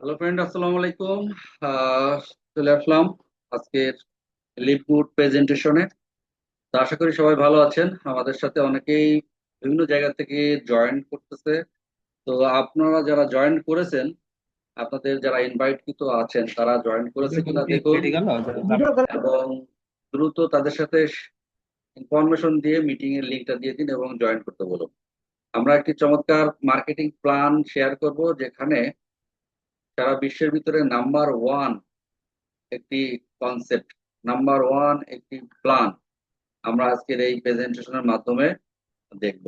Hello friend, আসসালামু আলাইকুম। আহ, চলে আসলাম আজকের লিপগুড প্রেজেন্টেশনে। তো আশা করি সবাই ভালো আছেন। আমাদের সাথে অনেকেই বিভিন্ন জায়গা থেকে জয়েন করতেছে। তো আপনারা যারা জয়েন করেছেন, আপনাদের যারা ইনভাইটকৃত আছেন তারা জয়েন করেছে কিনা দেখুন, এবং দ্রুত তাদের সাথে ইনফরমেশন দিয়ে মিটিং এর লিঙ্কটা দিয়ে দিন এবং জয়েন করতে বলুন। আমরা একটি চমৎকার মার্কেটিং প্ল্যান শেয়ার করব, যেখানে সারা বিশ্বের ভিতরে নাম্বার ওয়ান একটি কনসেপ্ট, নাম্বার ওয়ান একটি প্ল্যান আমরা আজকের এই প্রেজেন্টেশনের মাধ্যমে দেখব।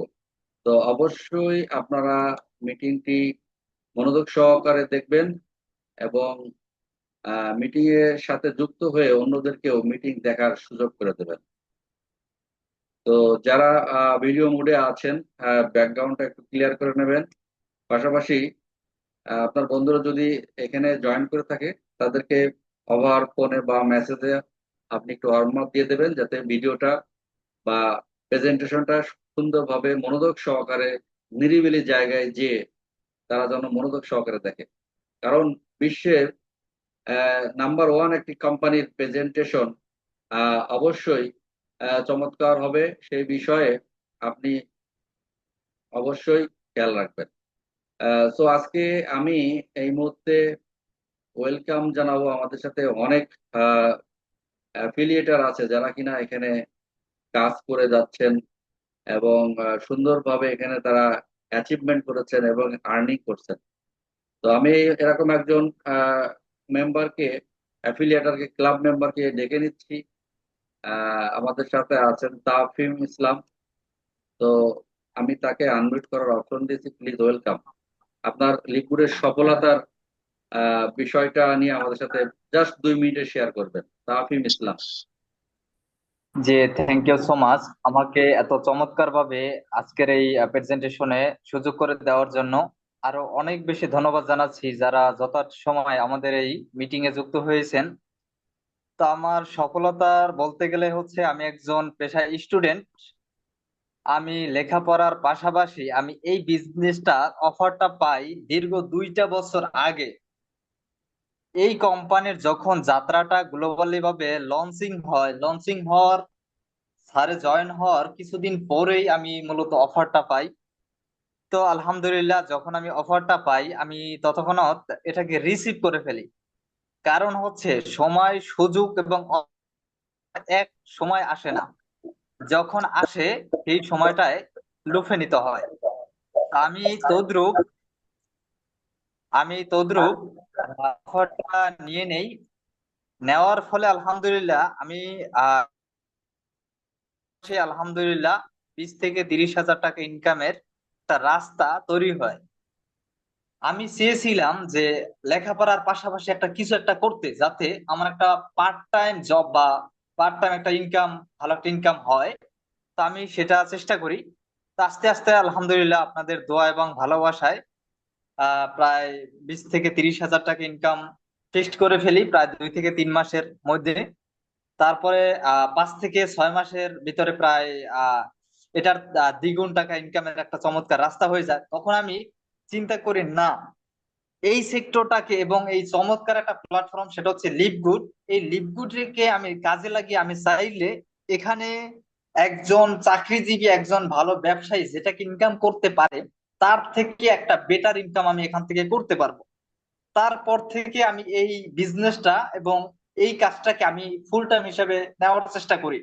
তো অবশ্যই আপনারা মিটিংটি মনোযোগ সহকারে দেখবেন এবং মিটিং এর সাথে যুক্ত হয়ে অন্যদেরকেও মিটিং দেখার সুযোগ করে দেবেন। তো যারা ভিডিও মোডে আছেন, ব্যাকগ্রাউন্ডটা একটু ক্লিয়ার করে নেবেন। পাশাপাশি আপনার বন্ধুরা যদি এখানে জয়েন করে থাকে, তাদেরকে ওভার ফোনে বা মেসেজে আপনি একটু ওয়ার্ম আপ দিয়ে দেবেন, যাতে ভিডিওটা বা প্রেজেন্টেশনটা সুন্দরভাবে মনোযোগ সহকারে নিরিবিলি জায়গায় যেয়ে তারা যেন মনোযোগ সহকারে দেখে। কারণ বিশ্বের নাম্বার ওয়ান একটি কোম্পানির প্রেজেন্টেশন অবশ্যই চমৎকার হবে, সেই বিষয়ে আপনি অবশ্যই খেয়াল রাখবেন। তো আজকে আমি এই মুহূর্তে ওয়েলকাম জানাবো। আমাদের সাথে অনেক অ্যাফিলিয়েটার আছে যারা কিনা এখানে কাজ করে যাচ্ছেন এবং সুন্দরভাবে এখানে তারা অ্যাচিভমেন্ট করেছেন এবং আর্নিং করছেন। তো আমি এরকম একজন মেম্বারকে, অ্যাফিলিয়েটারকে, ক্লাব মেম্বারকে ডেকে নিচ্ছি। আমাদের সাথে আছেন তাফিম ইসলাম। তো আমি তাকে আনমিউট করার অপশন দিয়েছি। Please welcome. আপনার লিকুরের সফলতার বিষয়টা নিয়ে আমাদের সাথে জাস্ট 2 মিনিটে শেয়ার করবেন, তাফিম ইসলাম। জি, থ্যাংক ইউ সো মাচ আমাকে এত চমৎকার ভাবে আজকের এই প্রেজেন্টেশনে সুযোগ করে দেওয়ার জন্য। আরো অনেক বেশি ধন্যবাদ জানাচ্ছি যারা যথার্থ সময় আমাদের এই মিটিং এ যুক্ত হয়েছেন। তো আমার সফলতার বলতে গেলে হচ্ছে আমি একজন পেশায় স্টুডেন্ট। আমি লেখাপড়ার পাশাপাশি আমি এই বিজনেসটার অফারটা পাই দীর্ঘ 2টা বছর আগে। এই কোম্পানির যখন যাত্রাটা গ্লোবালি ভাবে লঞ্চিং হয়, লঞ্চিং হওয়ার স্যারে জয়েন হওয়ার কিছুদিন পরেই আমি মূলত অফারটা পাই। তো আলহামদুলিল্লাহ, যখন আমি অফারটা পাই আমি তৎক্ষণাৎ এটাকে রিসিভ করে ফেলি। কারণ হচ্ছে সময় সুযোগ এবং এক সময় আসে না, যখন আসে সেই সময়টায় লুফে নিতে হয়। তা তদ্রুপ আমি তদ্রুপ অফারটা নিয়ে নেই। নেওয়ার ফলে আলহামদুলিল্লাহ আমি আহ সে আলহামদুলিল্লাহ 20 থেকে 30 হাজার টাকা ইনকামের একটা রাস্তা তৈরি হয়। আমি চেয়েছিলাম যে লেখাপড়ার পাশাপাশি একটা কিছু একটা করতে, যাতে আমার একটা পার্ট টাইম জব বা পার্ট টাইম একটা ইনকাম, ভালো একটা ইনকাম হয়। তো আমি সেটা চেষ্টা করি। তো আস্তে আস্তে আলহামদুলিল্লাহ আপনাদের দোয়া এবং ভালোবাসায় প্রায় 20 থেকে 30 হাজার টাকা ইনকাম ফিক্সড করে ফেলি প্রায় 2 থেকে 3 মাসের মধ্যে। তারপরে 5 থেকে 6 মাসের ভিতরে প্রায় আহ এটার দ্বিগুণ টাকা ইনকামের একটা চমৎকার রাস্তা হয়ে যায়। তখন আমি চিন্তা করি, না, এই সেক্টরটাকে এবং এই চমৎকার একটা প্ল্যাটফর্ম সেটা হচ্ছে লিভগুড, এই লিভগুডকে আমি কাজে লাগিয়ে আমি চাইলে এখানে একজন চাকরিজীবী, একজন ভালো ব্যবসায়ী যেটাকে ইনকাম করতে পারে, তার থেকে একটা বেটার ইনকাম আমি এখান থেকে করতে পারবো। তারপর থেকে আমি এই বিজনেসটা এবং এই কাজটাকে আমি ফুল টাইম হিসেবে নেওয়ার চেষ্টা করি।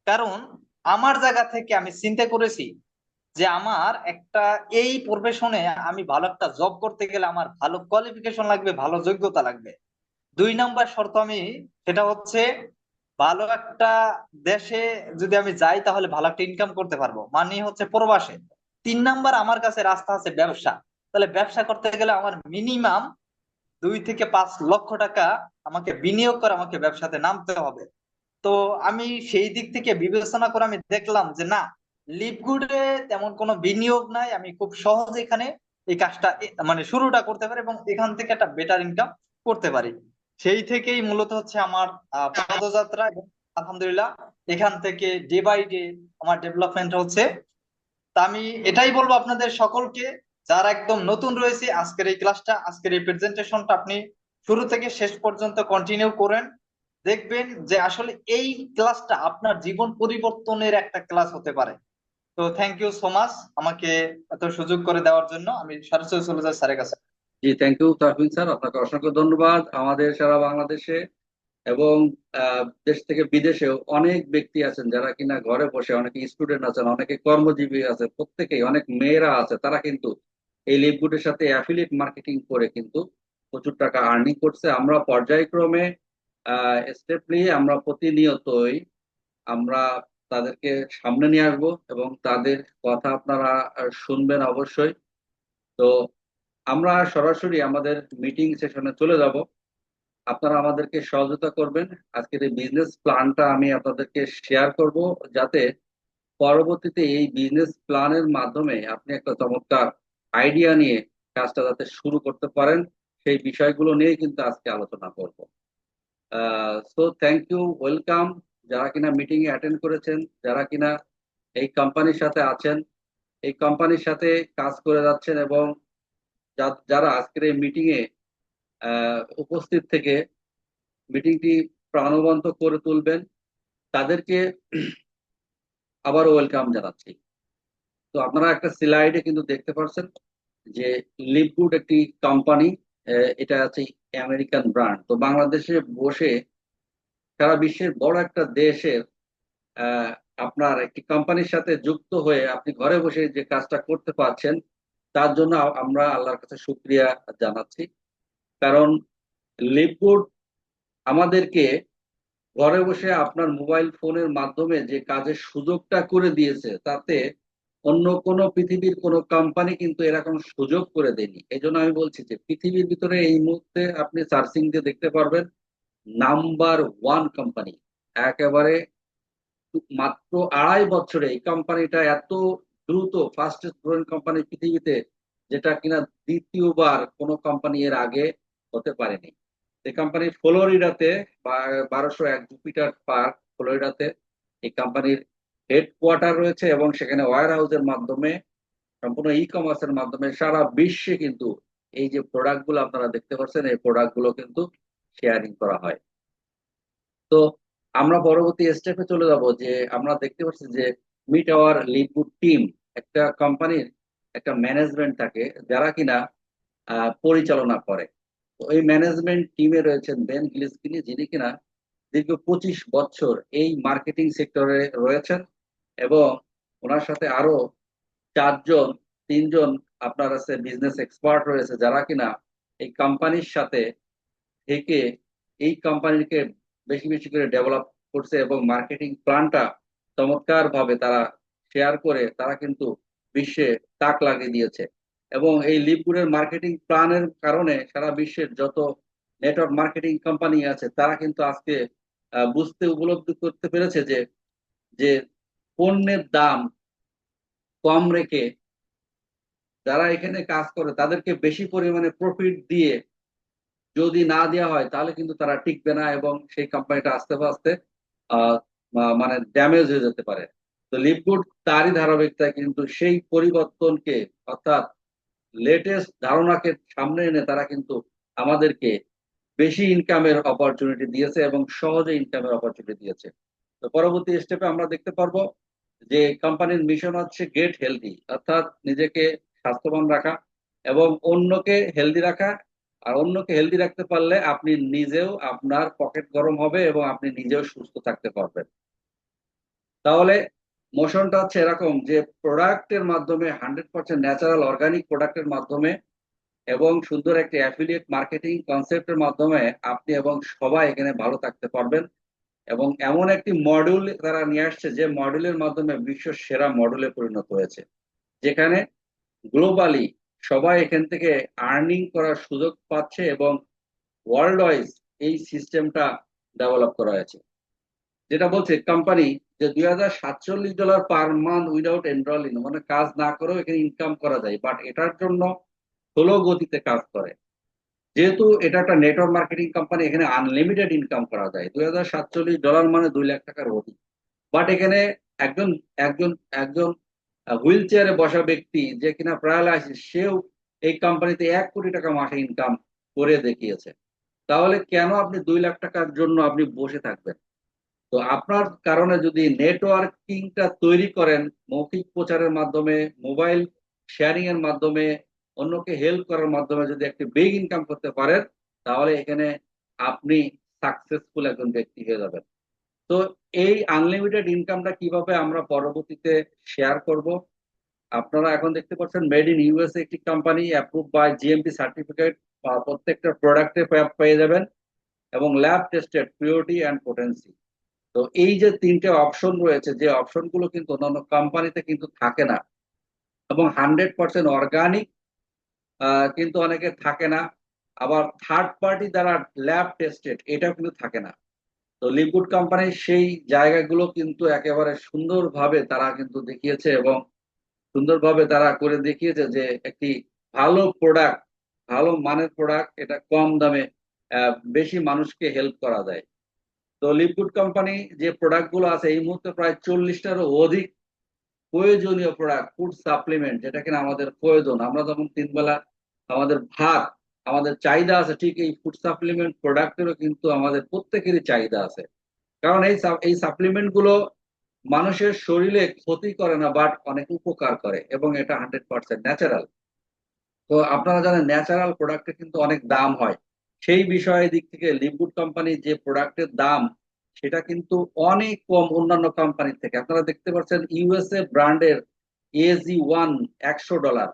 কারণ আমার জায়গা থেকে আমি চিন্তা করেছি যে আমার একটা এই প্রফেশনে আমি ভালো একটা জব করতে গেলে আমার ভালো কোয়ালিফিকেশন লাগবে, ভালো যোগ্যতা লাগবে। 2 নাম্বার শর্ত আমি, সেটা হচ্ছে ভালো একটা দেশে যদি আমি যাই তাহলে ভালো একটা ইনকাম করতে পারবো, মানে হচ্ছে প্রবাসে। 3 নাম্বার আমার কাছে রাস্তা আছে ব্যবসা। তাহলে ব্যবসা করতে গেলে আমার মিনিমাম 2 থেকে 5 লক্ষ টাকা আমাকে বিনিয়োগ করে আমাকে ব্যবসাতে নামতে হবে। তো আমি সেই দিক থেকে বিবেচনা করে আমি দেখলাম যে না, লিভগুডে তেমন কোনো বিনিয়োগ নাই, আমি খুব সহজে এখানে এই কাজটা মানে শুরুটা করতে পারি এবং এখান থেকে একটা বেটার ইনকাম করতে পারি। সেই থেকেই মূলত হচ্ছে আমার পদযাত্রা, এবং আলহামদুলিল্লাহ এখান থেকে ডে বাই ডে আমার ডেভেলপমেন্ট হচ্ছে। তা আমি এটাই বলবো আপনাদের সকলকে যারা একদম নতুন রয়েছে, আজকের এই প্রেজেন্টেশনটা আপনি শুরু থেকে শেষ পর্যন্ত কন্টিনিউ করেন। দেখবেন যে আসলে এই ক্লাসটা আপনার জীবন পরিবর্তনের একটা ক্লাস হতে পারে। তো থ্যাংক ইউ সো মাচ আমাকে এত সুযোগ করে দেওয়ার জন্য। আমি সরাসরি চলে যাই স্যারের কাছে। জি, থ্যাংক ইউ তাহমিদ স্যার, আপনাকে অসংখ্য ধন্যবাদ। আমাদের সারা বাংলাদেশে এবং দেশ থেকে বিদেশেও অনেক ব্যক্তি আছেন যারা কিনা ঘরে বসে, অনেকে স্টুডেন্ট আছেন, অনেকে কর্মজীবী আছে, প্রত্যেকেই, অনেক মেয়েরা আছে, তারা কিন্তু এই লিভগুডের সাথে অ্যাফিলিয়েট মার্কেটিং করে কিন্তু প্রচুর টাকা আর্নিং করছে। আমরা পর্যায়ক্রমে স্টেপ নিয়ে আমরা প্রতিনিয়তই আমরা তাদেরকে সামনে নিয়ে আসবো এবং তাদের কথা আপনারা শুনবেন অবশ্যই। তো আমরা সরাসরি আমাদের মিটিং সেশনে চলে যাব, আপনারা আমাদেরকে সহযোগিতা করবেন। আজকের এই বিজনেস প্ল্যানটা আমি আপনাদেরকে শেয়ার করব, যাতে পরবর্তীতে এই বিজনেস প্ল্যানের মাধ্যমে আপনি একটা চমৎকার আইডিয়া নিয়ে কাজটা যাতে শুরু করতে পারেন, সেই বিষয়গুলো নিয়ে কিন্তু আজকে আলোচনা করব। So thank you, welcome. যারা কিনা মিটিং এ অ্যাটেন্ড করেছেন, যারা কিনা এই কোম্পানির সাথে আছেন, এই কোম্পানির সাথে কাজ করে যাচ্ছেন, এবং যারা আজকের এই মিটিং এ উপস্থিত থেকে মিটিংটি প্রাণবন্ত করে তুলবেন, তাদেরকে আবারও ওয়েলকাম জানাচ্ছি। তো আপনারা একটা স্লাইডে কিন্তু দেখতে পাচ্ছেন যে লিভগুড একটি কোম্পানি, এটা আছে আমেরিকান ব্র্যান্ড। তো বাংলাদেশে বসে সারা বিশ্বের বড় একটা দেশের আহ, আপনার একটি কোম্পানির সাথে যুক্ত হয়ে আপনি ঘরে বসে যে কাজটা করতে পারছেন, তার জন্য আমরা আল্লাহর কাছে শুক্রিয়া জানাচ্ছি। কারণ লিভগুড আমাদেরকে ঘরে বসে আপনার মোবাইল ফোনের মাধ্যমে যে কাজের সুযোগটা করে দিয়েছে, তাতে অন্য কোনো পৃথিবীর কোনো কোম্পানি কিন্তু এরকম সুযোগ করে দেয়নি। এই জন্য আমি বলছি যে পৃথিবীর ভিতরে এই মুহূর্তে আপনি সার্চিং দিয়ে দেখতে পারবেন, নাম্বার ওয়ান কোম্পানি একেবারে। মাত্র 2.5 বছরে এই কোম্পানিটা এত দ্রুত ফাস্টেস্ট গ্রোয়িং কোম্পানি পৃথিবীতে, যেটা কিনা দ্বিতীয়বার কোনো কোম্পানি এর আগে হতে পারেনি। এই কোম্পানি ফ্লোরিডাতে, 1201 জুপিটার পার্ক, ফ্লোরিডাতে এই কোম্পানির হেডকোয়ার্টার রয়েছে, এবং সেখানে ওয়্যার হাউসের মাধ্যমে, সম্পূর্ণ ই কমার্সের মাধ্যমে সারা বিশ্বে কিন্তু এই যে প্রোডাক্ট গুলো আপনারা দেখতে পাচ্ছেন, এই প্রোডাক্ট গুলো কিন্তু শেয়ারিং করা হয়। তো আমরা পরবর্তী স্টেপে চলে যাব, যে আমরা দেখতে পাচ্ছি যে মিট আওয়ার লিডগুড টিম, একটা কোম্পানির একটা ম্যানেজমেন্ট থাকে যারা কিনা পরিচালনা করে। তো এই ম্যানেজমেন্ট টিমে রয়েছেন বেন গিলিসকিনি, যিনি কিনা দীর্ঘ 25 বছর এই মার্কেটিং সেক্টরে রয়েছেন, এবং ওনার সাথে আরো 4 জন, 3 জন আপনার আছে বিজনেস এক্সপার্ট রয়েছে, যারা কিনা এই কোম্পানির সাথে থেকে এই কোম্পানিকে বেশি বেশি করে ডেভেলপ করছে, এবং মার্কেটিং প্ল্যানটা চমৎকার ভাবে তারা শেয়ার করে তারা কিন্তু বিশ্বে তাক লাগিয়ে দিয়েছে। এবং এই লিভগুডের মার্কেটিং প্ল্যানের কারণে সারা বিশ্বের যত নেটওয়ার্ক মার্কেটিং কোম্পানি আছে, তারা কিন্তু আজকে বুঝতে উপলব্ধি করতে পেরেছে যে যে পণ্যের দাম কম রেখে যারা এখানে কাজ করে তাদেরকে বেশি পরিমাণে প্রফিট দিয়ে যদি না দেওয়া হয়, তাহলে কিন্তু তারা টিকবে না, এবং সেই কোম্পানিটা আস্তে আস্তে আহ, মানে ড্যামেজ হয়ে যেতে পারে। তো লিভগুড তারই ধারাবাহিকতায় কিন্তু সেই পরিবর্তনকে, অর্থাৎ লেটেস্ট ধারণাকে সামনে এনে তারা কিন্তু আমাদেরকে বেশি ইনকামের অপরচুনিটি দিয়েছে এবং সহজে ইনকামের অপরচুনিটি দিয়েছে। তো পরবর্তী স্টেপে আমরা দেখতে পারবো যে কোম্পানির মিশন হচ্ছে গেট হেলদি, অর্থাৎ নিজেকে স্বাস্থ্যবান রাখা এবং অন্যকে হেলদি রাখা। আর অন্যকে হেলদি রাখতে পারলে আপনি নিজেও, আপনার পকেট গরম হবে এবং আপনি নিজেও সুস্থ থাকতে পারবেন। তাহলে মোশনটা হচ্ছে এরকম যে প্রোডাক্টের মাধ্যমে, 100% ন্যাচারাল অর্গানিক প্রোডাক্টের মাধ্যমে এবং সুন্দর একটি অ্যাফিলিয়েট মার্কেটিং কনসেপ্টের মাধ্যমে আপনি এবং সবাই এখানে ভালো থাকতে পারবেন। এবং এমন একটি মডিউল তারা নিয়ে আসছে, যে মডিউলের মাধ্যমে বিশ্ব সেরা মডেলে পরিণত হয়েছে, যেখানে গ্লোবালি সবাই এখান থেকে আর্নিং করার সুযোগ পাচ্ছে, এবং ওয়ার্ল্ড ওয়াইজ এই সিস্টেমটা ডেভেলপ করা হয়েছে, যেটা বলছে কোম্পানি যে $2,047 পার মান্থ উইদাউট এনরোলিং, মানে কাজ না করেও এখানে ইনকাম করা যায়, বাট এটার জন্য স্লো গতিতে কাজ করে। যেহেতু এটা একটা নেটওয়ার্ক মার্কেটিং কোম্পানি, এখানে আনলিমিটেড ইনকাম করা যায়। $2,047 মানে 2 লাখ টাকার অধিক। বাট এখানে একজন একজন একজন হুইল চেয়ারে বসা ব্যক্তি যে কিনা প্যারালাইসিস, সেও এই কোম্পানিতে 1 কোটি টাকা মাসে ইনকাম করে দেখিয়েছে। তাহলে কেন আপনি 2 লাখ টাকার জন্য আপনি বসে থাকবেন? তো আপনার কারণে যদি নেটওয়ার্কিংটা তৈরি করেন, মৌখিক প্রচারের মাধ্যমে, মোবাইল শেয়ারিং এর মাধ্যমে, অন্যকে হেল্প করার মাধ্যমে যদি একটি বিগ ইনকাম করতে পারেন, তাহলে এখানে আপনি সাকসেসফুল একজন ব্যক্তি হয়ে যাবেন। তো এই আনলিমিটেড ইনকামটা কিভাবে আমরা পরবর্তীতে শেয়ার করব? আপনারা এখন দেখতে পাচ্ছেন মেড ইন ইউএসএ একটি company, approve by GMP certificate, প্রত্যেকটা প্রোডাক্টে পেয়ে যাবেন, এবং lab tested purity and potency. তো এই যে 3টে অপশন রয়েছে, যে অপশনগুলো কিন্তু অন্যান্য কোম্পানিতে কিন্তু থাকে না, এবং 100% অর্গানিক কিন্তু অনেকে থাকে না, আবার থার্ড পার্টি দ্বারা ল্যাব টেস্টেড এটাও কিন্তু থাকে না। তো লিকুইড কোম্পানির সেই জায়গাগুলো কিন্তু একেবারে সুন্দরভাবে তারা কিন্তু দেখিয়েছে, এবং সুন্দরভাবে তারা করে দেখিয়েছে যে একটি ভালো প্রোডাক্ট, ভালো মানের প্রোডাক্ট, এটা কম দামে বেশি মানুষকে হেল্প করা যায়। তো লিকুইড কোম্পানি যে প্রোডাক্ট গুলো আছে এই মুহূর্তে প্রায় 40টারও অধিক প্রয়োজনীয় প্রোডাক্ট, ফুড সাপ্লিমেন্ট, যেটা কিনা আমাদের প্রয়োজন। আমরা যখন 3 বেলা আমাদের ভাত, আমাদের চাহিদা আছে, ঠিক এই ফুড সাপ্লিমেন্ট প্রোডাক্টেরও কিন্তু আমাদের প্রত্যেকেরই চাহিদা আছে। কারণ এই সাপ্লিমেন্ট গুলো মানুষের শরীরে ক্ষতি করে না, বাট অনেক উপকার করে, এবং এটা 100% ন্যাচারাল। তো আপনারা জানেন ন্যাচারাল প্রোডাক্টের কিন্তু অনেক দাম হয়। সেই বিষয়ের দিক থেকে লিপগুড কোম্পানির যে প্রোডাক্টের দাম, সেটা কিন্তু অনেক কম অন্যান্য কোম্পানির থেকে। আপনারা দেখতে পাচ্ছেন ইউএসএ ব্র্যান্ডের AG1 $100,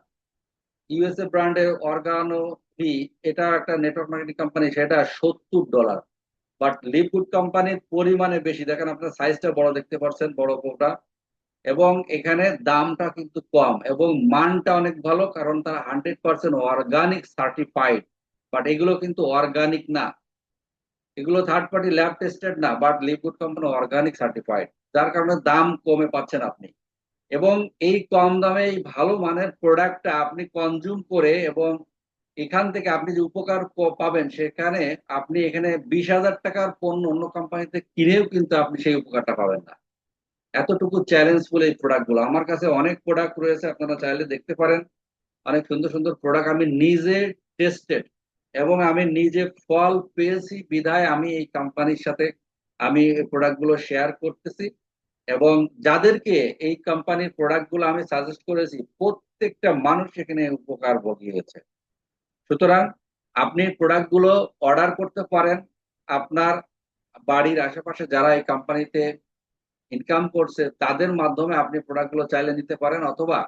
ইউএসএ ব্র্যান্ডের অর্গানো ভি, এটা একটা নেটওয়ার্ক মার্কেটিং কোম্পানি, সেটা $70। বাট লিপগুড কোম্পানির পরিমাণে বেশি, দেখেন আপনার সাইজটা বড় দেখতে পাচ্ছেন, বড় কোটা, এবং এখানে দামটা কিন্তু কম, এবং মানটা অনেক ভালো, কারণ তারা 100% অর্গানিক সার্টিফাইড। বাট এগুলো কিন্তু অর্গানিক না, এগুলো থার্ড পার্টি ল্যাব টেস্টেড না, but liquid company organic certified, যার কারণে দাম কমে পাচ্ছেন আপনি। এবং এই কম দামে এই ভালো মানের প্রোডাক্টটা আপনি কনজিউম করে, এবং এখান থেকে আপনি যে উপকার পাবেন, সেখানে আপনি এখানে 20,000 টাকার পণ্য অন্য কোম্পানিতে কিনেও কিন্তু আপনি সেই উপকারটা পাবেন না। এতটুকু চ্যালেঞ্জফুল এই প্রোডাক্ট গুলো। আমার কাছে অনেক প্রোডাক্ট রয়েছে, আপনারা চাইলে দেখতে পারেন। অনেক সুন্দর সুন্দর প্রোডাক্ট আমি নিজে টেস্টেড, এবং আমি নিজে ফল পেয়েছি বিধায় আমি এই কোম্পানির সাথে আমি এই প্রোডাক্ট গুলো শেয়ার করতেছি। এবং যাদেরকে এই কোম্পানির প্রোডাক্ট গুলো আমি সাজেস্ট করেছি, প্রত্যেকটা মানুষ এখানে উপকার ভোগিয়েছে। সুতরাং আপনি প্রোডাক্ট গুলো অর্ডার করতে পারেন। আপনার বাড়ির আশেপাশে যারা এই কোম্পানিতে ইনকাম করছে তাদের মাধ্যমে আপনি প্রোডাক্ট গুলো চাইলে নিতে পারেন, অথবা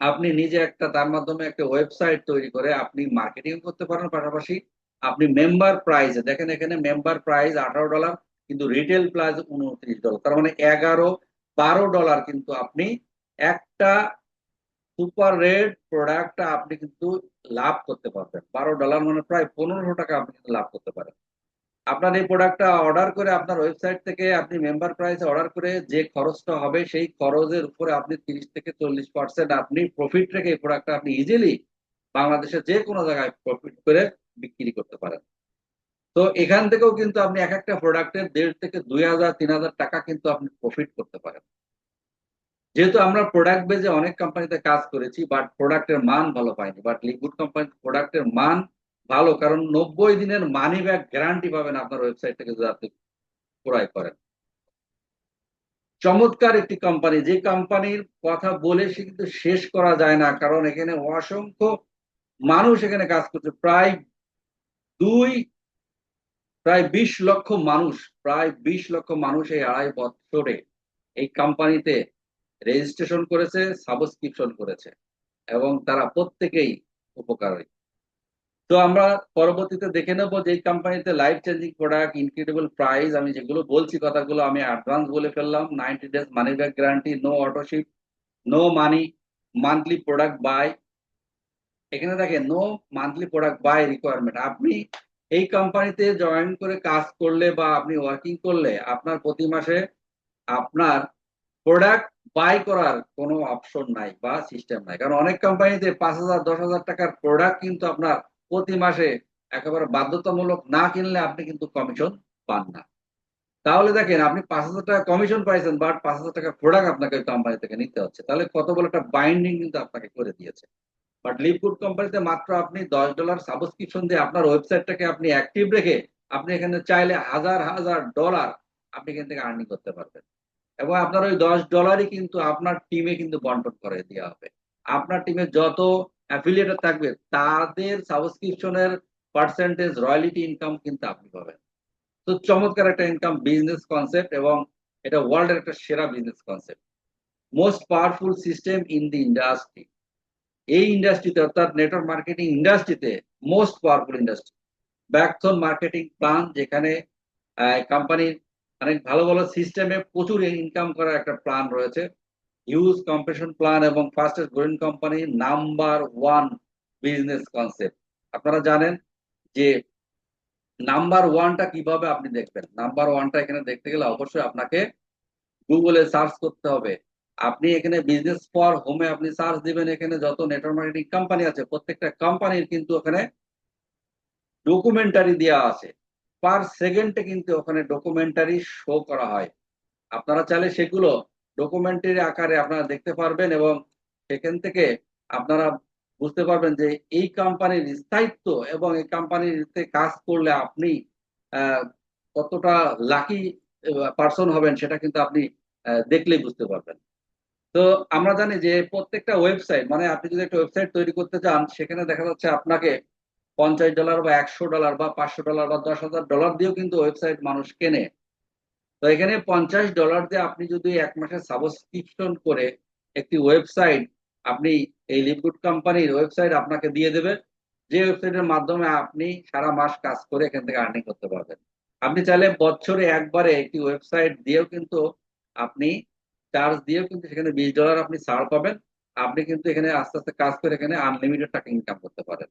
আপনি নিজে একটা তার মাধ্যমে একটা ওয়েবসাইট তৈরি করে আপনি মার্কেটিং করতে পারেন। পাশাপাশি আপনি মেম্বার প্রাইস দেখেন, এখানে মেম্বার প্রাইস $18, কিন্তু রিটেল প্রাইস $29, তার মানে 11-12 ডলার কিন্তু আপনি একটা সুপার রেড প্রোডাক্ট আপনি কিন্তু লাভ করতে পারবেন। $12 মানে প্রায় 1500 টাকা আপনি কিন্তু লাভ করতে পারেন। আপনার এই প্রোডাক্টটা অর্ডার করে আপনার ওয়েবসাইট থেকে আপনি মেম্বার প্রাইসে অর্ডার করে যে খরচটা হবে, সেই খরচের উপরে আপনি 30 থেকে 40% আপনি প্রফিট রেখে এই প্রোডাক্টটা আপনি ইজিলি বাংলাদেশের যে কোনো জায়গায় প্রফিট করে বিক্রি করতে পারেন। তো এখান থেকেও কিন্তু আপনি এক একটা প্রোডাক্টের 1,500 থেকে 2,000 3,000 টাকা কিন্তু আপনি প্রফিট করতে পারেন। যেহেতু আমরা প্রোডাক্ট বেজে অনেক কোম্পানিতে কাজ করেছি, বাট প্রোডাক্টের মান ভালো পাইনি। বাট লিকুইড কোম্পানির প্রোডাক্টের মান ভালো, কারণ 90 দিনের মানি ব্যাক গ্যারান্টি পাবেন আপনার ওয়েবসাইট থেকে যদি আপনি ক্রয় করেন। চমৎকার একটি কোম্পানি, যে কোম্পানির কথা বলে সে কিন্তু শেষ করা যায় না, কারণ এখানে অসংখ্য মানুষ এখানে কাজ করছে। দুই প্রায় 20 লক্ষ মানুষ, প্রায় 20 লক্ষ মানুষ এই 2.5 বছরে এই কোম্পানিতে রেজিস্ট্রেশন করেছে, সাবস্ক্রিপশন করেছে, এবং তারা প্রত্যেকেই উপকারী। তো আমরা পরবর্তীতে দেখে নেব যে এই কোম্পানিতে life changing product, incredible price, আমি যেগুলো বলছি কথাগুলো আমি অ্যাডভান্স বলে ফেললাম। 90 days money back guarantee, no autoship, no money, monthly product buy, এখানে দেখেন no monthly product buy requirement. আপনি এই কোম্পানিতে জয়েন করে কাজ করলে বা আপনি ওয়ার্কিং করলে আপনার প্রতি মাসে আপনার প্রোডাক্ট বাই করার কোনো অপশন নাই বা সিস্টেম নাই, কারণ অনেক কোম্পানিতে 5,000 10,000 টাকার প্রোডাক্ট কিন্তু আপনার প্রতি মাসে একেবারে বাধ্যতামূলক না কিনলে আপনি কিন্তু কমিশন পান না। তাহলে দেখেন আপনি 5,000 টাকা কমিশন পাইছেন, বাট 5,000 টাকা প্রোডাক্ট আপনাকে ওই কোম্পানি থেকে নিতে হচ্ছে। তাহলে কত বড় একটা বাইন্ডিং কিন্তু আপনাকে করে দিয়েছে। বাট লিভগুড কোম্পানিতে মাত্র আপনি $10 সাবস্ক্রিপশন দিয়ে আপনার ওয়েবসাইটটাকে আপনি অ্যাক্টিভ রেখে আপনি এখানে চাইলে হাজার হাজার ডলার আপনি এখান থেকে আর্নিং করতে পারবেন। এবং আপনার ওই $10 কিন্তু আপনার টিমে কিন্তু বন্টন করে দেওয়া হবে। আপনার টিমে যত অ্যাফিলিয়েটর থাকবে তাদের সাবস্ক্রিপশনের পার্সেন্টেজ রয়্যালিটি ইনকাম কিন্তু আপনি পাবেন। তো চমৎকার একটা ইনকাম বিজনেস কনসেপ্ট, এবং এটা ওয়ার্ল্ডের একটা সেরা business concept, most powerful system in the industry. এই ইন্ডাস্ট্রিতে অর্থাৎ নেটওয়ার্ক মার্কেটিং ইন্ডাস্ট্রিতে মোস্ট পাওয়ারফুল ইন্ডাস্ট্রি। ব্যাকথন মার্কেটিং প্ল্যান, যেখানে কোম্পানির অনেক ভালো ভালো সিস্টেমে প্রচুর ইনকাম করার একটা প্ল্যান রয়েছে। হিউজ কম্পিটিশন প্ল্যান এবং fastest growing company, number one business concept. আপনারা জানেন যে নাম্বার ওয়ানটা কিভাবে আপনি দেখবেন। নাম্বার ওয়ানটা এখানে দেখতে গেলে অবশ্যই আপনাকে গুগলে সার্চ করতে হবে। আপনি এখানে বিজনেস ফর হোমে আপনি সার্চ দিবেন, এখানে যত নেটওয়ার্ক মার্কেটিং কোম্পানি আছে প্রত্যেকটা কোম্পানির কিন্তু ওখানে ডকুমেন্টারি দেওয়া আছে। পার সেকেন্ডে কিন্তু ওখানে ডকুমেন্টারি শো করা হয়। আপনারা চাইলে সেগুলো ডকুমেন্টারি আকারে আপনারা দেখতে পারবেন, এবং সেখান থেকে আপনারা বুঝতে পারবেন যে এই কোম্পানির স্থায়িত্ব এবং এই কোম্পানিতে কাজ করলে আপনি আহ, কতটা লাকি পার্সন হবেন সেটা কিন্তু আপনি দেখলেই বুঝতে পারবেন। তো আমরা জানি যে প্রত্যেকটা ওয়েবসাইট, মানে আপনি যদি একটা ওয়েবসাইট তৈরি করতে চান সেখানে দেখা যাচ্ছে আপনাকে $50 বা $100 বা $500 বা $10,000 দিয়েও কিন্তু ওয়েবসাইট মানুষ কেনে। তো এখানে $50 দিয়ে আপনি যদি 1 মাসের সাবস্ক্রিপশন করে একটি ওয়েবসাইট, আপনি এই লিভগুড কোম্পানির ওয়েবসাইট আপনাকে দিয়ে দেবে, যে ওয়েবসাইটের মাধ্যমে আপনি সারা মাস কাজ করে এখান থেকে আর্নিং করতে পারবেন। আপনি চাইলে বছরে একবারে একটি ওয়েবসাইট দিয়েও কিন্তু আপনি চার্জ দিয়েও কিন্তু সেখানে $20 আপনি ছাড় পাবেন। আপনি কিন্তু এখানে আস্তে আস্তে কাজ করে এখানে আনলিমিটেড টাকা ইনকাম করতে পারেন।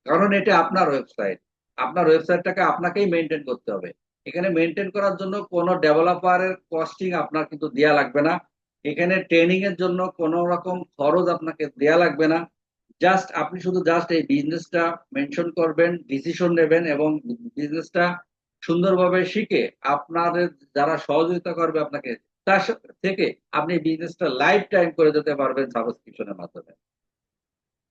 কারণ এটা আপনার ওয়েবসাইট, আপনার ওয়েবসাইটটাকে আপনাকেই মেনটেন করতে হবে। এখানে মেনটেন করার জন্য কোনো ডেভেলপারের কস্টিং আপনার কিন্তু দেয়া লাগবে না। এখানে ট্রেনিং এর জন্য কোনো রকম খরচ আপনাকে দেয়া লাগবে না। জাস্ট আপনি শুধু জাস্ট এই বিজনেসটা মেনশন করবেন, ডিসিশন নেবেন, এবং বিজনেসটা সুন্দরভাবে শিখে আপনাদের যারা সহযোগিতা করবে আপনাকে, তার থেকে আপনি বিজনেসটা লাইফ টাইম করে যেতে পারবেন সাবস্ক্রিপশনের মাধ্যমে।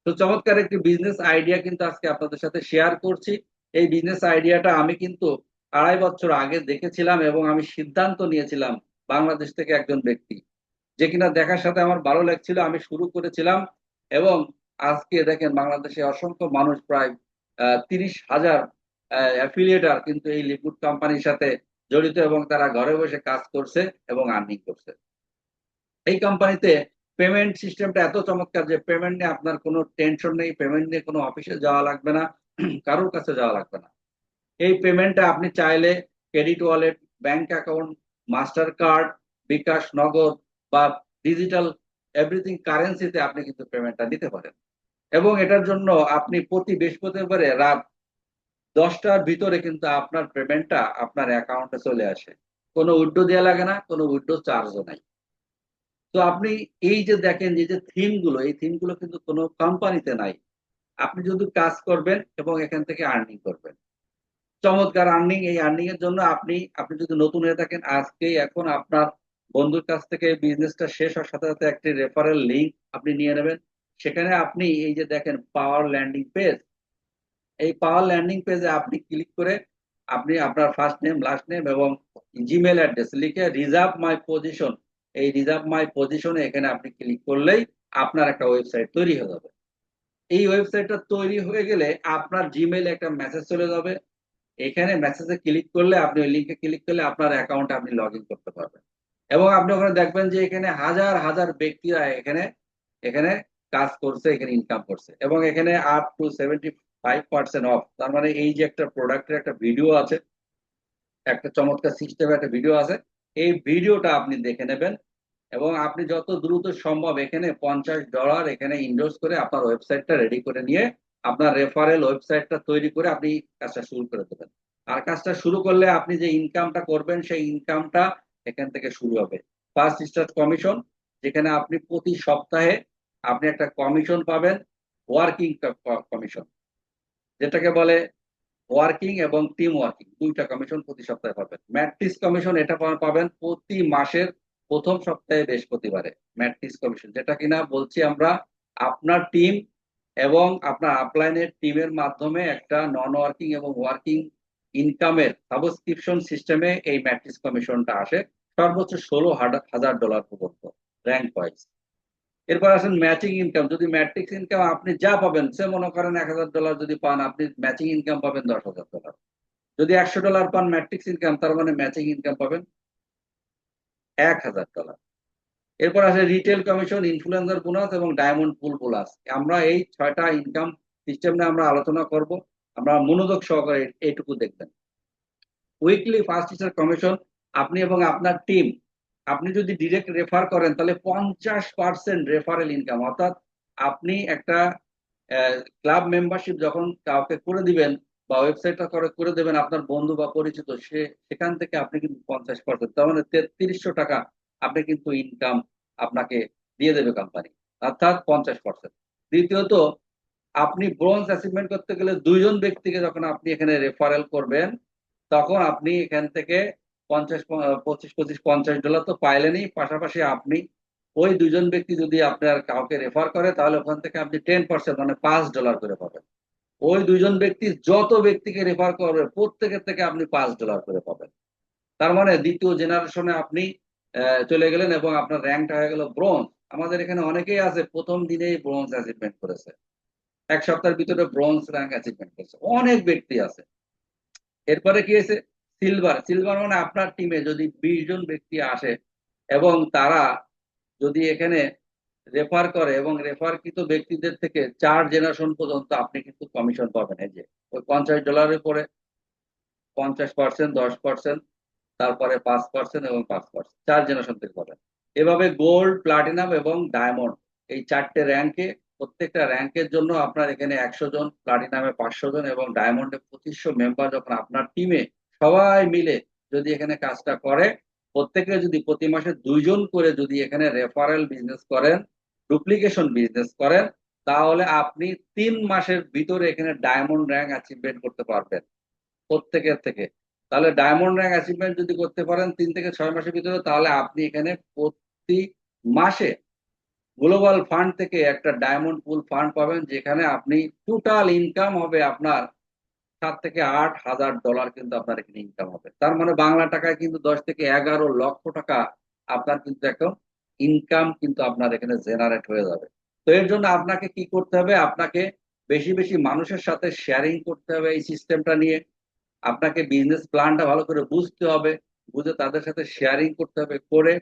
তো চমৎকার একটি বিজনেস আইডিয়া কিন্তু আজকে আপনাদের সাথে শেয়ার করছি। এই বিজনেস আইডিয়াটা আমি কিন্তু 2.5 বছর আগে দেখেছিলাম, এবং আমি সিদ্ধান্ত নিয়েছিলাম বাংলাদেশ থেকে একজন ব্যক্তি, যে কিনা দেখার সাথে আমার ভালো লাগছিল, আমি শুরু করেছিলাম। এবং আজকে দেখেন বাংলাদেশে অসংখ্য মানুষ, প্রায় 30,000 অ্যাফিলিয়েটার কিন্তু এই লিকুইড কোম্পানির সাথে জড়িত, এবং তারা ঘরে বসে কাজ করছে এবং আর্নিং করছে। এই কোম্পানিতে পেমেন্ট সিস্টেমটা এত চমৎকার যে পেমেন্ট নিয়ে আপনার কোনো টেনশন নেই, পেমেন্ট নিয়ে কোনো অফিসে যাওয়া লাগবে না, কারোর কাছে যাওয়া লাগবে না। এই পেমেন্টটা আপনি চাইলে credit wallet, bank account, Mastercard, bKash, Nagad বা ডিজিটাল এভরিথিং কারেন্সিতে আপনি কিন্তু পেমেন্টটা দিতে পারেন। এবং এটার জন্য আপনি প্রতি বৃহস্পতিবারে রাত 10টার ভিতরে কিন্তু আপনার পেমেন্টটা আপনার অ্যাকাউন্টে চলে আসে। কোনো উইথড্র দেওয়া লাগে না, কোনো উইথড্র চার্জও নাই। তো আপনি এই যে দেখেন যে যে থিম গুলো, এই থিম গুলো কিন্তু কোনো কোম্পানিতে নাই। আপনি যদি কাজ করবেন এবং এখান থেকে আর্নিং করবেন, চমৎকার আর্নিং। এই আর্নিং এর জন্য আপনি আপনি যদি নতুন হয়ে থাকেন, আজকে এখন আপনার বন্ধুর কাছ থেকে বিজনেসটা শেষ হওয়ার সাথে সাথে একটি রেফারেল লিংক আপনি নিয়ে নেবেন। সেখানে আপনি এই যে দেখেন পাওয়ার ল্যান্ডিং পেজ, এই পাওয়ার ল্যান্ডিং পেজে আপনি ক্লিক করে আপনি আপনার ফার্স্ট নেম, লাস্ট নেম এবং জিমেল অ্যাড্রেস লিখে রিজার্ভ মাই পজিশন, এই রিজার্ভ মাই পজিশনে এখানে আপনি ক্লিক করলেই আপনার একটা ওয়েবসাইট তৈরি হয়ে যাবে। এই ওয়েবসাইটটা তৈরি হয়ে গেলে আপনার জিমেইলে একটা মেসেজ চলে যাবে। এখানে মেসেজে ক্লিক করলে, আপনি ওই লিঙ্কে ক্লিক করলে আপনার অ্যাকাউন্টে আপনি লগ ইন করতে পারবেন। এবং আপনি ওখানে দেখবেন যে এখানে হাজার হাজার ব্যক্তিরা এখানে এখানে কাজ করছে, এখানে ইনকাম করছে, এবং এখানে আপ টু 75% অফ। তার মানে এই যে একটা প্রোডাক্টের একটা ভিডিও আছে, একটা চমৎকার সিস্টেমে একটা ভিডিও আছে, এই ভিডিওটা আপনি দেখে নেবেন। এবং আপনি যত দ্রুত সম্ভব এখানে $50 এখানে ইনভেস্ট করে আপনার ওয়েবসাইটটা রেডি করে নিয়ে আপনার রেফারেল ওয়েবসাইটটা তৈরি করে আপনি কাজটা শুরু করে দেবেন। আর কাজটা শুরু করলে আপনি যে ইনকামটা করবেন সেই ইনকামটা এখান থেকে শুরু হবে। ফার্স্ট স্টার্ট কমিশন, যেখানে আপনি প্রতি সপ্তাহে আপনি একটা কমিশন পাবেন, ওয়ার্কিং কমিশন যেটাকে বলে। ওয়ার্কিং এবং টিম ওয়ার্কিং দুইটা কমিশন প্রতি সপ্তাহে পাবেন। ম্যাট্রিক্স কমিশন এটা পাবেন প্রতি মাসের প্রথম সপ্তাহে বৃহস্পতিবারে। ম্যাট্রিক্স কমিশন যেটা কিনা বলছি আমরা, আপনার টিম এবং আপনার আপলাইনের টিমের মাধ্যমে একটা নন ওয়ার্কিং এবং ওয়ার্কিং ইনকামের সাবস্ক্রিপশন সিস্টেমে এই ম্যাট্রিক্স কমিশনটা আসে, সর্বোচ্চ $16,000 পর্যন্ত র্যাঙ্ক ওয়াইজ। এরপর আসেন ম্যাচিং ইনকাম। যদি ম্যাট্রিক্স ইনকাম আপনি যা পাবেন, সে মনে করেন $1,000 যদি পান, আপনি ম্যাচিং ইনকাম পাবেন $10,000। যদি $100 পান ম্যাট্রিক্স ইনকাম, তার মানে ম্যাচিং ইনকাম পাবেন $1,000। এরপর আসে রিটেল কমিশন, ইনফ্লুয়েন্সার বোনাস এবং ডায়মন্ড পুল বোনাস। আমরা এই 6টা ইনকাম সিস্টেম নিয়ে আমরা আলোচনা করব, আমরা মনোযোগ সহকারে এইটুকু দেখবেন। উইকলি ফার্স্ট টিচার কমিশন, আপনি এবং আপনার টিম, আপনি যদি ডিরেক্ট রেফার করেন তাহলে 50% রেফারেল ইনকাম, অর্থাৎ আপনি একটা ক্লাব মেম্বারশিপ যখন কাউকে করে দিবেন বা ওয়েবসাইটটা করে দেবেন আপনার বন্ধু বা পরিচিত, সেখান থেকে আপনি কিন্তু 50%, তার মানে 3300 টাকা আপনি কিন্তু ইনকাম আপনাকে দিয়ে দেবে কোম্পানি, অর্থাৎ 50%। দ্বিতীয়ত, আপনি ব্রোঞ্জ অ্যাচিভমেন্ট করতে গেলে 2জন ব্যক্তিকে যখন আপনি এখানে রেফারেল করবেন, তখন আপনি এখান থেকে 50, 25, 25, $50 তো পাইলেনই, পাশাপাশি আপনি ওই 2জন ব্যক্তি যদি আপনার কাউকে রেফার করে তাহলে ওখান থেকে আপনি 10% মানে $5 করে পাবেন। ওই 2জন ব্যক্তি যত ব্যক্তিকে রেফার করবে প্রত্যেকের থেকে আপনি $5 করে পাবেন। তার মানে দ্বিতীয় জেনারেশনে আপনি চলে গেলেন এবং আপনার র্যাঙ্কটা হয়ে গেল ব্রোঞ্জ। আমাদের এখানে অনেকেই আছে প্রথম দিনেই ব্রোঞ্জ অ্যাচিভমেন্ট করেছে, এক সপ্তাহের ভিতরে ব্রোঞ্জ র্যাঙ্ক অ্যাচিভমেন্ট করেছে, অনেক ব্যক্তি আছে। এরপরে কি হয়েছে সিলভার। সিলভার মানে আপনার টিমে যদি 20জন ব্যক্তি আসে এবং তারা যদি এখানে রেফার করে এবং রেফারকৃত ব্যক্তিদের থেকে 4 জেনারেশন পর্যন্ত আপনি কিন্তু কমিশন পাবেন। এই যে ওই $50 পরে 50%, 10%, তারপরে 5% এবং 5%, 4 জেনারেশন থেকে পাবেন। এভাবে গোল্ড, প্লাটিনাম এবং ডায়মন্ড, এই 4টে র্যাঙ্কে, প্রত্যেকটা র্যাঙ্কের জন্য আপনার এখানে 100 জন, প্লাটিনামে 500 জন এবং ডায়মন্ডে 2500 মেম্বার যখন আপনার টিমে সবাই মিলে যদি এখানে কাজটা করে, প্রত্যেকে যদি প্রতি মাসে 2জন করে যদি এখানে রেফারেল বিজনেস করেন, ডুপ্লিকেশন বিজনেস করেন, তাহলে আপনি 3 মাসের ভিতরে এখানে ডায়মন্ড র্যাঙ্ক অ্যাচিভমেন্ট করতে পারবেন প্রত্যেকের থেকে। তাহলে ডায়মন্ড র্যাঙ্ক অ্যাচিভমেন্ট যদি করতে পারেন 3 থেকে 6 মাসের ভিতরে, তাহলে আপনি এখানে প্রতি মাসে গ্লোবাল ফান্ড থেকে একটা ডায়মন্ড পুল ফান্ড পাবেন, যেখানে আপনি টোটাল ইনকাম হবে আপনার $7 থেকে $8,000 কিন্তু আপনার এখানে ইনকাম হবে। তার মানে বাংলা টাকায় কিন্তু 10 থেকে 11 লক্ষ টাকা আপনার কিন্তু এখন ইনকাম কিন্তু আপনার এখানে জেনারেট হয়ে যাবে। তো এর জন্য আপনাকে কি করতে হবে, আপনাকে বেশি বেশি মানুষের সাথে শেয়ারিং করতে হবে এই সিস্টেমটা নিয়ে, আপনাকে বিজনেস প্ল্যানটা ভালো করে বুঝতে হবে, বুঝে তাদের সাথে শেয়ারিং করতে হবে, করে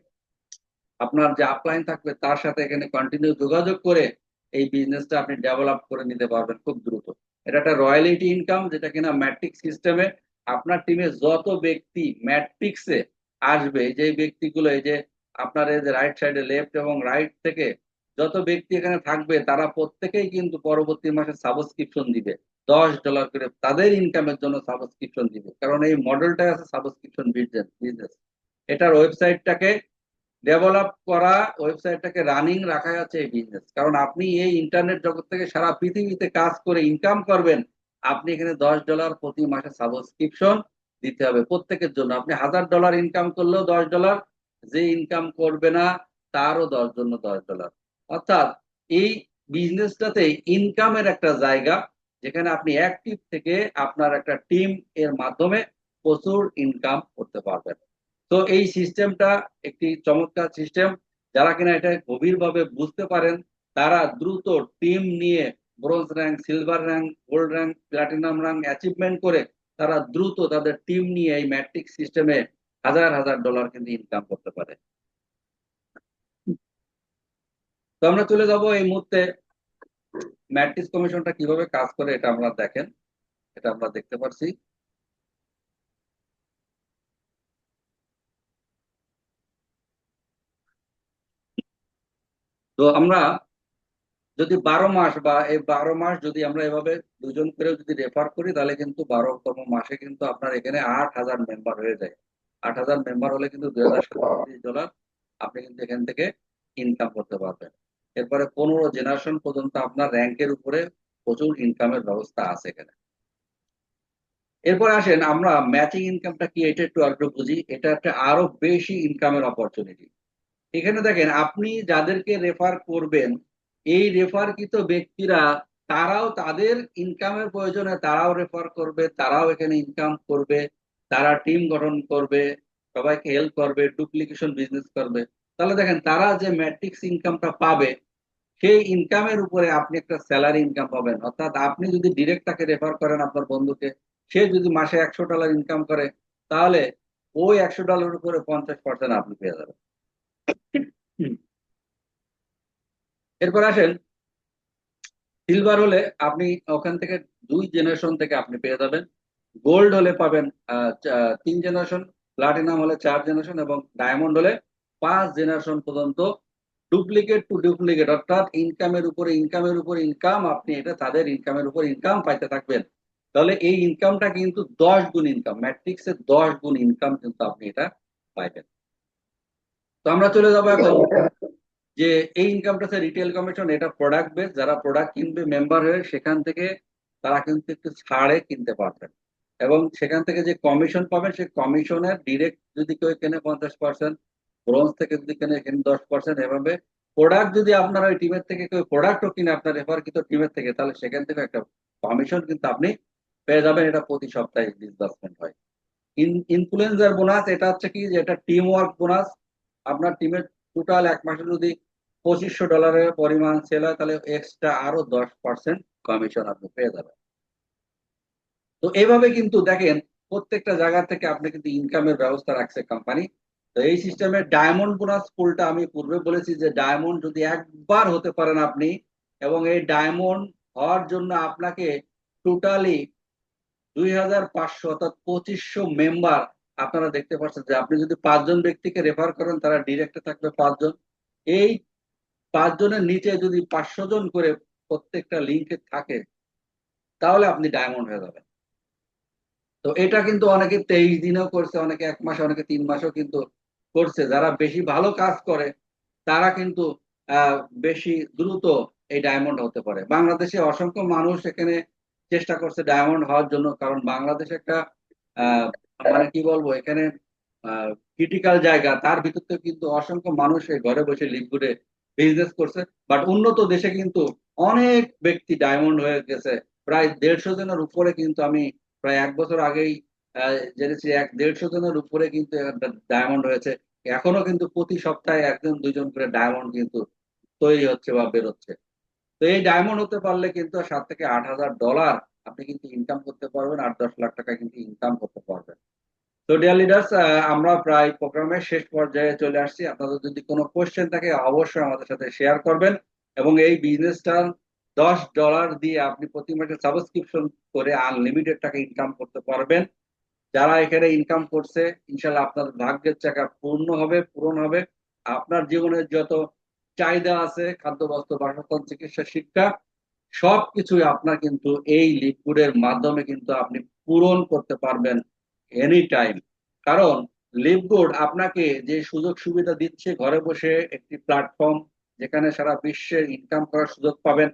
আপনার যে আপলাইন থাকবে তার সাথে এখানে কন্টিনিউ যোগাযোগ করে এই বিজনেসটা আপনি ডেভেলপ করে নিতে পারবেন খুব দ্রুত। এটা একটা রয়্যালিটি ইনকাম, যেটা কিনা ম্যাট্রিক্স সিস্টেমে আপনার টিমে যত ব্যক্তি ম্যাট্রিক্সে আসবে, যে ব্যক্তিগুলো এই যে আপনার এই যে রাইট সাইডে লেফট এবং রাইট থেকে যত ব্যক্তি এখানে থাকবে, তারা প্রত্যেকেই কিন্তু পরবর্তী মাসে সাবস্ক্রিপশন দিবে $10 করে, তাদের ইনকামের জন্য সাবস্ক্রিপশন দিবে, কারণ এই মডেলটাই আছে সাবস্ক্রিপশন বিজনেস। এটার ওয়েবসাইটটাকে ডেভেলপ করা, ওয়েবসাইটটাকে রানিং রাখা যাচ্ছে এই বিজনেস। কারণ আপনি এই ইন্টারনেট জগৎ থেকে সারা পৃথিবীতে কাজ করে ইনকাম করবেন, আপনি এখানে $10 প্রতি মাসে সাবস্ক্রিপশন দিতে হবে প্রত্যেকের জন্য। আপনি $1,000 ইনকাম করলেও $10, যে ইনকাম করবে না তারও 10 জন্য $10। অর্থাৎ এই বিজনেসটাতে ইনকামের একটা জায়গা, যেখানে আপনি অ্যাক্টিভ থেকে আপনার একটা টিম এর মাধ্যমে প্রচুর ইনকাম করতে পারবেন। তো এই সিস্টেমটা একটি চমৎকার সিস্টেম। যারা কিনা এটা গভীরভাবে বুঝতে পারেন, তারা দ্রুত টিম নিয়ে bronze rank, silver rank, gold rank, platinum rank achievement করে তারা দ্রুত তাদের টিম নিয়ে এই ম্যাট্রিক্স সিস্টেমে হাজার হাজার ডলার কিন্তু ইনকাম করতে পারে। তো আমরা চলে যাব এই মুহূর্তে ম্যাট্রিক্স কমিশনটা কিভাবে কাজ করে, এটা আমরা দেখেন, এটা আমরা দেখতে পাচ্ছি। তো আমরা যদি 12 মাস বা এই 12 মাস যদি আমরা এভাবে 2জন করে যদি রেফার করি, তাহলে কিন্তু 12তম মাসে কিন্তু আপনার এখানে 8,000 মেম্বার হয়ে যায়। 8,000 মেম্বার হলে কিন্তু $2,037 আপনি কিন্তু এখান থেকে ইনকাম করতে পারবেন। এরপরে 15 জেনারেশন পর্যন্ত আপনার র্যাঙ্কের উপরে প্রচুর ইনকামের ব্যবস্থা আছে এখানে। এরপর আসেন আমরা ম্যাচিং ইনকামটা কি, এটা একটু আরেকটু বুঝি। এটা একটা আরো বেশি ইনকামের অপরচুনিটি। এখানে দেখেন, আপনি যাদেরকে রেফার করবেন, এই রেফারকৃত ব্যক্তিরা তারাও তাদের ইনকামের প্রয়োজনে তারাও রেফার করবে, তারাও এখানে ইনকাম করবে, তারা টিম গঠন করবে, সবাইকে হেল্প করবে, ডুপ্লিকেশন বিজনেস করবে। তাহলে দেখেন, তারা যে ম্যাট্রিক্স ইনকামটা পাবে, সেই ইনকামের উপরে আপনি একটা স্যালারি ইনকাম পাবেন। অর্থাৎ আপনি যদি ডিরেক্ট তাকে রেফার করেন আপনার বন্ধুকে, সে যদি মাসে $100 ইনকাম করে, তাহলে ওই $100 উপরে 50% আপনি পেয়ে যাবেন। হুম। এরপর আসেন, সিলভার হলে আপনি ওখান থেকে 2 জেনারেশন থেকে আপনি পেয়ে যাবেন। গোল্ড হলে পাবেন 3 জেনারেশন, প্লাটিনাম হলে 4 জেনারেশন, এবং ডায়মন্ড হলে 5 জেনারেশন পর্যন্ত। ডুপ্লিকেট টু ডুপ্লিকেট, অর্থাৎ ইনকামের উপরে ইনকামের উপরে ইনকাম, আপনি এটা তাদের ইনকামের উপর ইনকাম পাইতে থাকবেন। তাহলে এই ইনকামটা কিন্তু 10 গুণ ইনকাম, ম্যাট্রিক্সের 10 গুণ ইনকাম কিন্তু আপনি এটা পাইবেন। তো আমরা চলে যাবো এখন যে এই ইনকামটা হচ্ছে রিটেল কমিশন। এটা প্রোডাক্ট বেস, যারা প্রোডাক্ট কিনবে মেম্বার হয়ে, সেখান থেকে তারা কিন্তু একটু ছাড়ে কিনতে পারবেন। এবং সেখান থেকে যে কমিশন পাবেন, সেই কমিশনের ডিরেক্ট যদি কেউ কেনে 50%, ব্রোঞ্জ থেকে যদি কেনে এখানে 10%, এভাবে প্রোডাক্ট যদি আপনার ওই টিমের থেকে কেউ প্রোডাক্টও কিনে আপনার রেফারকৃত টিমের থেকে, তাহলে সেখান থেকে একটা কমিশন কিন্তু আপনি পেয়ে যাবেন। এটা প্রতি সপ্তাহে ডিসবার্সমেন্ট হয়। ইনফ্লুয়েন্সার বোনাস, এটা হচ্ছে কি, যে এটা টিম ওয়ার্ক বোনাস। আপনার টিমের টোটাল এক মাসে যদি $2500 পরিমাণ সেল হয়, তাহলে এক্সট্রা আরো 10% কমিশন আপনি পেয়ে যাবেন। তো এইভাবে কিন্তু দেখেন, প্রত্যেকটা জায়গা থেকে আপনি কিন্তু ইনকামের ব্যবস্থা রাখছে কোম্পানি। তো এই সিস্টেমে ডায়মন্ড বোনাস পুলটা আমি পূর্বে বলেছি যে ডায়মন্ড যদি একবার হতে পারেন আপনি, এবং এই ডায়মন্ড হওয়ার জন্য আপনাকে টোটালি 2500 অর্থাৎ 2500 মেম্বার। আপনারা দেখতে পাচ্ছেন যে আপনি যদি 5 জন ব্যক্তিকে রেফার করেন, তারা ডিরেক্টে থাকবে 5 জন। এই 5 জনের নিচে যদি 500 জন করে প্রত্যেকটা লিঙ্কে থাকে, তাহলে আপনি ডায়মন্ড হয়ে যাবেন। তো এটা কিন্তু অনেকে 23 দিনেও করছে, অনেকে 1 মাসে, অনেকে 3 মাসেও কিন্তু করছে। যারা বেশি ভালো কাজ করে, তারা কিন্তু আহ বেশি দ্রুত এই ডায়মন্ড হতে পারে। বাংলাদেশে অসংখ্য মানুষ এখানে চেষ্টা করছে ডায়মন্ড হওয়ার জন্য, কারণ বাংলাদেশ একটা আহ মানে কি বলবো, এখানে ক্রিটিক্যাল জায়গা, তার ভিতর থেকে কিন্তু অসংখ্য মানুষ এই ঘরে বসে লিকুইডে বিজনেস করছে। বাট উন্নত দেশে কিন্তু অনেক ব্যক্তি ডায়মন্ড হয়ে গেছে। প্রায় 150 জনের উপরে কিন্তু আমি প্রায় 1 বছর আগেই জেনেছি, 150 জনের উপরে কিন্তু ডায়মন্ড হয়েছে। এখনো কিন্তু প্রতি সপ্তাহে 1 জন 2 জন করে ডায়মন্ড কিন্তু তৈরি হচ্ছে বা বেরোচ্ছে। তো এই ডায়মন্ড হতে পারলে কিন্তু $7 থেকে $8,000 আপনি কিন্তু ইনকাম করতে পারবেন, 8-10 লাখ টাকা কিন্তু ইনকাম করতে পারবেন। তো ডিয়ার লিডার্স, আমরা প্রায় প্রোগ্রামের শেষ পর্যায়ে চলে আসছি। আপনাদের যদি কোনো কোশ্চেন থাকে, অবশ্যই আমাদের সাথে শেয়ার করবেন। এবং এই বিজনেসটা $10 দিয়ে আপনি প্রতি মাসে সাবস্ক্রিপশন করে আনলিমিটেড টাকা ইনকাম করতে পারবেন। যারা এখানে ইনকাম করছে, ইনশাল্লাহ আপনার ভাগ্যের চাকা পূর্ণ হবে, পূরণ হবে। আপনার জীবনের যত চাহিদা আছে, খাদ্য, বস্ত্র, বাসস্থান, চিকিৎসা, শিক্ষা, সবকিছুই আপনার কিন্তু এই লিকুইডের মাধ্যমে কিন্তু আপনি পূরণ করতে পারবেন এনি টাইম। কারণ লিভগুড আপনাকে যে সুযোগ সুবিধা দিচ্ছে, ঘরে বসে একটি প্ল্যাটফর্ম, যেখানে সারা বিশ্বের ইনকাম করার সুযোগ পাবেন।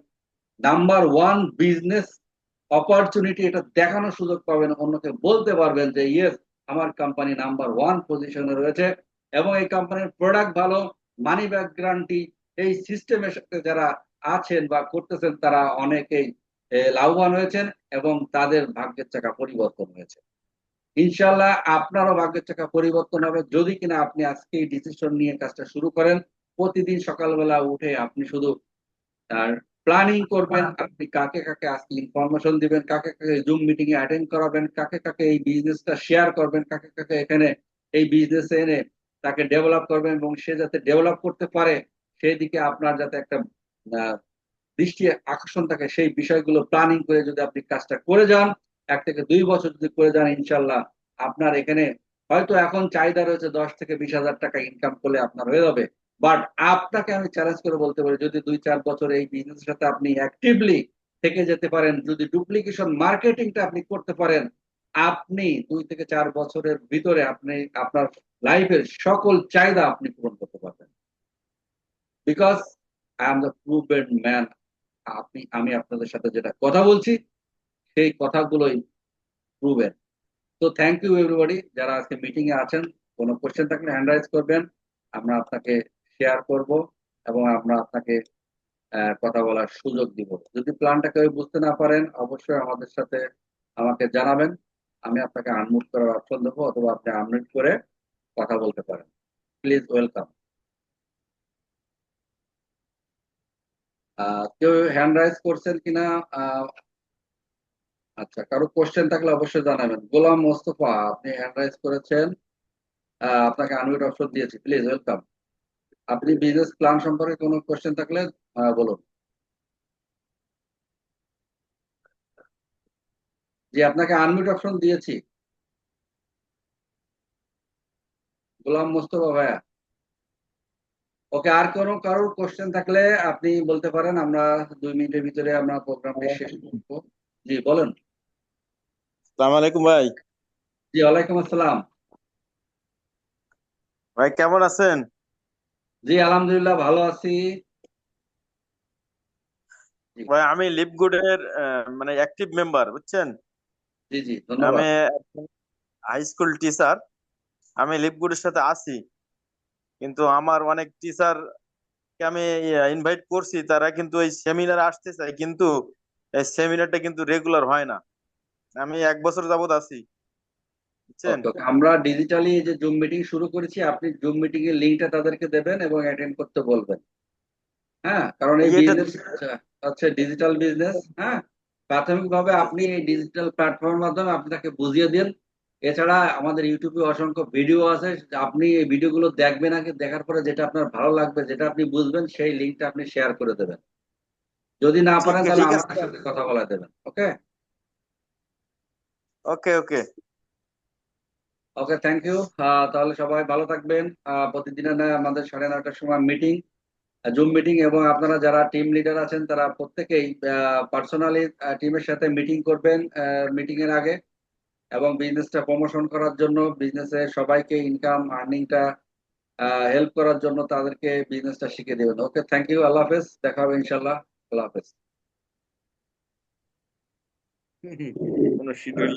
নাম্বার 1 বিজনেস অপরচুনিটি, এটা দেখানোর সুযোগ পাবেন, অন্যকে বলতে পারবেন যে ইয়েস, আমার কোম্পানি নাম্বার 1 পজিশনে রয়েছে, এবং এই কোম্পানির প্রোডাক্ট ভালো, মানি ব্যাক গ্যারান্টি। এই সিস্টেমের সাথে যারা আছেন বা করতেছেন, তারা অনেকেই লাভবান হয়েছেন, এবং তাদের ভাগ্যের চাকা পরিবর্তন হয়েছে। ইনশাল্লাহ আপনারও ভাগ্যের চাকা পরিবর্তন হবে, যদি কিনা আপনি আজকে ডিসিশন নিয়ে কাজটা শুরু করেন। প্রতিদিন সকালবেলা উঠে আপনি শুধু আর প্ল্যানিং করবেন, আপনি কাকে কাকে আজকে ইনফরমেশন দিবেন, কাকে কাকে জুম মিটিং এ অ্যাটেন্ড করাবেন, কাকে কাকে এই বিজনেসটা শেয়ার করবেন, কাকে কাকে এখানে এই বিজনেসে এনে তাকে ডেভেলপ করবেন, এবং সে যাতে ডেভেলপ করতে পারে সেই দিকে আপনার যাতে একটা আহ, দৃষ্টি আকর্ষণ থাকে, সেই বিষয়গুলো প্ল্যানিং করে যদি আপনি কাজটা করে যান, 1 থেকে 2 বছর যদি করে যান, ইনশাল্লাহ আপনার এখানে হয়তো এখন চাহিদা রয়েছে 10 থেকে 20 হাজার টাকা ইনকাম করলে আপনার হয়ে যাবে। বাট আপনাকে আমি চ্যালেঞ্জ করে বলতে পারি, যদি 2-4 বছর এই বিজনেসের সাথে আপনি অ্যাক্টিভলি থেকে যেতে পারেন, যদি ডুপ্লিকেশন মার্কেটিংটা আপনি করতে পারেন, আপনি 2 থেকে 4 বছরের ভিতরে আপনি আপনার লাইফের সকল চাহিদা আপনি পূরণ করতে পারবেন। Because I am the proven man. আমি আপনাদের সাথে যেটা কথা বলছি, সেই কথাগুলোই প্রুভেন। তো থ্যাংক ইউ এভরিবডি যারা আজকে মিটিং এ আছেন। কোনো কোশ্চেন থাকলে হ্যান্ড রাইজ করবেন, আমরা আপনাকে শেয়ার করব এবং আমরা আপনাকে কথা বলার সুযোগ দিব। যদি প্ল্যানটা কেউ বুঝতে না পারেন অবশ্যই আমাদের সাথে আমাকে জানাবেন, আমি আপনাকে আনমিউট করার অপশন দেবো অথবা আপনি আনমিউট করে কথা বলতে পারেন। Please welcome. কেউ হ্যান্ড রাইজ করছেন কিনা? আহ, আচ্ছা, কারো কোশ্চেন থাকলে অবশ্যই জানাবেন। গোলাম মোস্তফা, আপনি হ্যান্ড রাইজ করেছেন, আপনাকে আনমিউট অপশন দিয়েছি, প্লিজ ওয়েলকাম। আপনি বিজনেস প্ল্যান সম্পর্কে কোনো কোশ্চেন থাকলে বলুন। জি, আপনাকে আনমিউট অপশন দিয়েছি, গোলাম মোস্তফা ভাইয়া। ওকে, আর কোনো কারোর কোশ্চেন থাকলে আপনি বলতে পারেন, আমরা 2 মিনিটের ভিতরে আমরা প্রোগ্রামটি শেষ করবো। জি বলেন। সালাম আলাইকুম ভাই। জি, ওয়ালাইকুম আসসালাম। ভাই কেমন আছেন? জি আলহামদুলিল্লাহ ভালো আছি। জি ভাই আমি লিপগুডের মানে অ্যাক্টিভ মেম্বার, বুঝছেন। জি জি, আমি ধন্যবাদ। High school teacher. আমি লিপগুডের সাথে আছি, কিন্তু আমার অনেক টিচার কে আমি ইনভাইট করছি, তারা কিন্তু এই সেমিনার আসতে চায়, কিন্তু এই সেমিনারটা কিন্তু রেগুলার হয় না। আমি 1 বছর যাবত আছি, বুঝছেন। ওকে ওকে, আমরা ডিজিটালি যে জুম মিটিং শুরু করেছি, আপনি জুম মিটিং এর লিঙ্কটা তাদেরকে দেবেন এবং অ্যাটেন্ড করতে বলবেন। হ্যাঁ, কারণ এই এটা বিজনেস হচ্ছে ডিজিটাল বিজনেস। হ্যাঁ, প্রাথমিকভাবে আপনি এই ডিজিটাল প্ল্যাটফর্মের মাধ্যমে আপনি তাকে বুঝিয়ে দিন। এছাড়া আমাদের ইউটিউবে অসংখ্য ভিডিও আছে, আপনি এই ভিডিওগুলো দেখবেন, আগে দেখার পরে যেটা আপনার ভালো লাগবে, যেটা আপনি বুঝবেন, সেই লিঙ্কটা আপনি শেয়ার করে দেবেন। যদি না ঠিক পারেন তাহলে ঠিক আছে। আমাদের সাথে কথা বলা দেবেন। ওকে ওকে ওকে। ওকে, থ্যাংক ইউ। তাহলে সবাই ভালো থাকবেন। প্রতিদিনের ন্যায় আমাদের 9:30টার সময় মিটিং, জুম মিটিং, এবং আপনারা যারা টিম লিডার আছেন তারা প্রত্যেকেই পার্সোনালি টিমের সাথে মিটিং করবেন মিটিং এর আগে, এবং বিজনেসটা প্রমোশন করার জন্য, বিজনেসে সবাইকে ইনকাম আর্নিংটা হেল্প করার জন্য তাদেরকে বিজনেসটা শিখিয়ে দেবেন। ওকে, থ্যাংক ইউ, আল্লাহ হাফেজ, দেখা হবে ইনশাল্লাহ। আল্লাহ হাফেজ। কোনো শিডিউল